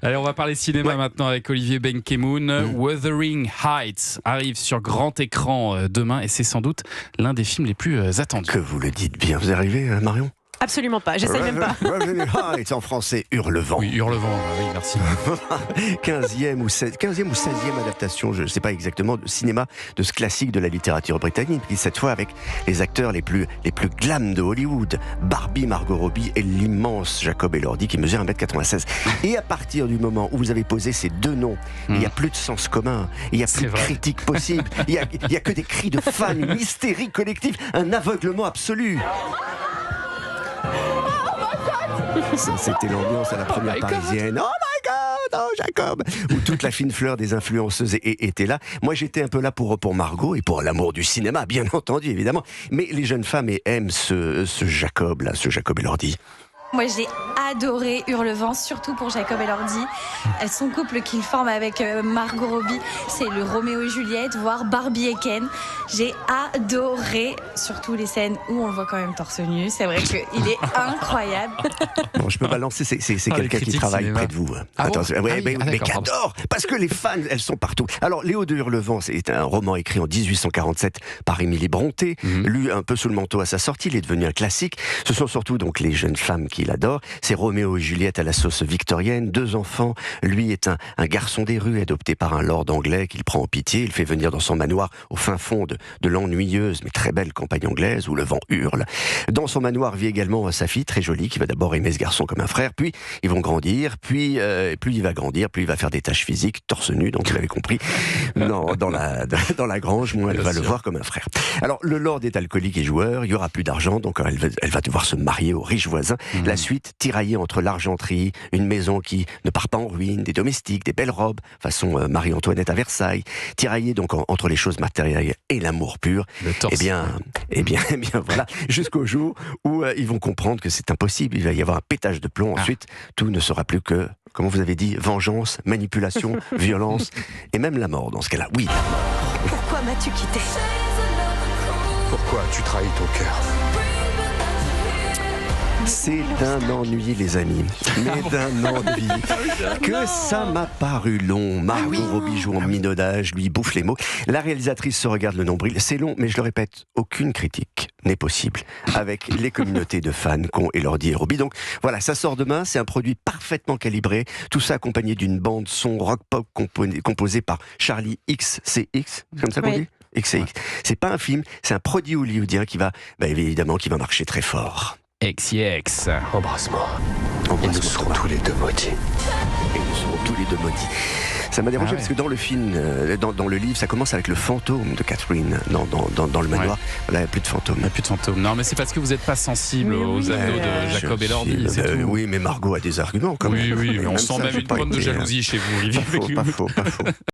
Allez, on va parler cinéma maintenant avec Olivier Benkemoun. Wuthering Heights arrive sur grand écran demain et c'est sans doute l'un des films les plus attendus. Que vous le dites bien. Vous arrivez, Marion? Absolument pas, j'essaye même pas. Heights en français, Hurlevent. Oui, Hurlevent, oui, merci. 15e ou 16e adaptation, je ne sais pas exactement, de cinéma de ce classique de la littérature britannique, qui cette fois avec les acteurs les plus glam de Hollywood, Barbie, Margot Robbie et l'immense Jacob Elordi qui mesure 1m96. Et à partir du moment où vous avez posé ces deux noms, il n'y a plus de sens commun, il n'y a plus de critique possible, il n'y a que des cris de fans, une hystérie collective, un aveuglement absolu. C'était l'ambiance à la première parisienne. Oh my God, oh Jacob, où toute la fine fleur des influenceuses était là. Moi, j'étais un peu là pour Margot et pour l'amour du cinéma, bien entendu, évidemment. Mais les jeunes femmes aiment ce Jacob là, ce Jacob Elordi. Moi, j'ai adoré Hurlevent, surtout pour Jacob Elordi. Son couple qu'il forme avec Margot Robbie, c'est le Roméo et Juliette, voire Barbie et Ken. J'ai adoré, surtout les scènes où on le voit quand même torse nu. C'est vrai qu'il est incroyable. Bon, je peux balancer, c'est quelqu'un qui travaille près de vous. Attends, mais qui adore, parce que les fans, elles sont partout. Alors, Léo de Hurlevent, c'est un roman écrit en 1847 par Émilie Brontë, lu un peu sous le manteau à sa sortie, il est devenu un classique. Ce sont surtout donc les jeunes femmes qu'il adore. C'est Roméo et Juliette à la sauce victorienne, 2 enfants. Lui est un garçon des rues, adopté par un lord anglais qu'il prend en pitié. Il fait venir dans son manoir au fin fond de l'ennuyeuse mais très belle campagne anglaise où le vent hurle. Dans son manoir vit également sa fille, très jolie, qui va d'abord aimer ce garçon comme un frère, puis ils vont grandir, puis plus il va grandir, plus il va faire des tâches physiques, torse nu, donc vous l'avez compris, dans la grange, moins elle va le voir comme un frère. Alors, le lord est alcoolique et joueur, il y aura plus d'argent, donc elle va devoir se marier au riche voisin. La suite, tiraillée entre l'argenterie, une maison qui ne part pas en ruine, des domestiques, des belles robes, façon Marie-Antoinette à Versailles, tiraillée donc entre les choses matérielles et l'amour pur. Eh bien, voilà, jusqu'au jour où ils vont comprendre que c'est impossible, il va y avoir un pétage de plomb. Ensuite, tout ne sera plus que, comme vous avez dit, vengeance, manipulation, violence, et même la mort dans ce cas-là. Oui. Pourquoi m'as-tu quitté? Pourquoi as-tu trahi ton cœur? C'est d'un ennui, les amis. Mais d'un ennui. Que ça m'a paru long. Margot Robbie joue en minaudage, lui bouffe les mots. La réalisatrice se regarde le nombril. C'est long, mais je le répète, aucune critique n'est possible avec les communautés de fans qu'ont Elordi et Robbie. Donc voilà, ça sort demain. C'est un produit parfaitement calibré. Tout ça accompagné d'une bande son rock-pop composée par Charlie XCX. Comme ça qu'on dit ? XCX. C'est pas un film, c'est un produit hollywoodien qui va, évidemment, qui va marcher très fort. XCX. Embrasse-moi. Et nous serons tous les deux maudits. Et nous serons tous les deux maudits. Ça m'a dérangé parce que dans le film, dans le livre, ça commence avec le fantôme de Catherine dans le manoir. Là, il n'y a plus de fantôme. Il n'y a plus de fantôme. Non, mais c'est parce que vous n'êtes pas sensible aux ados de Jacob Elordi. Oui, mais Margot a des arguments quand même. Oui, on sent même une pointe de jalousie chez vous, Olivier. Pas faux.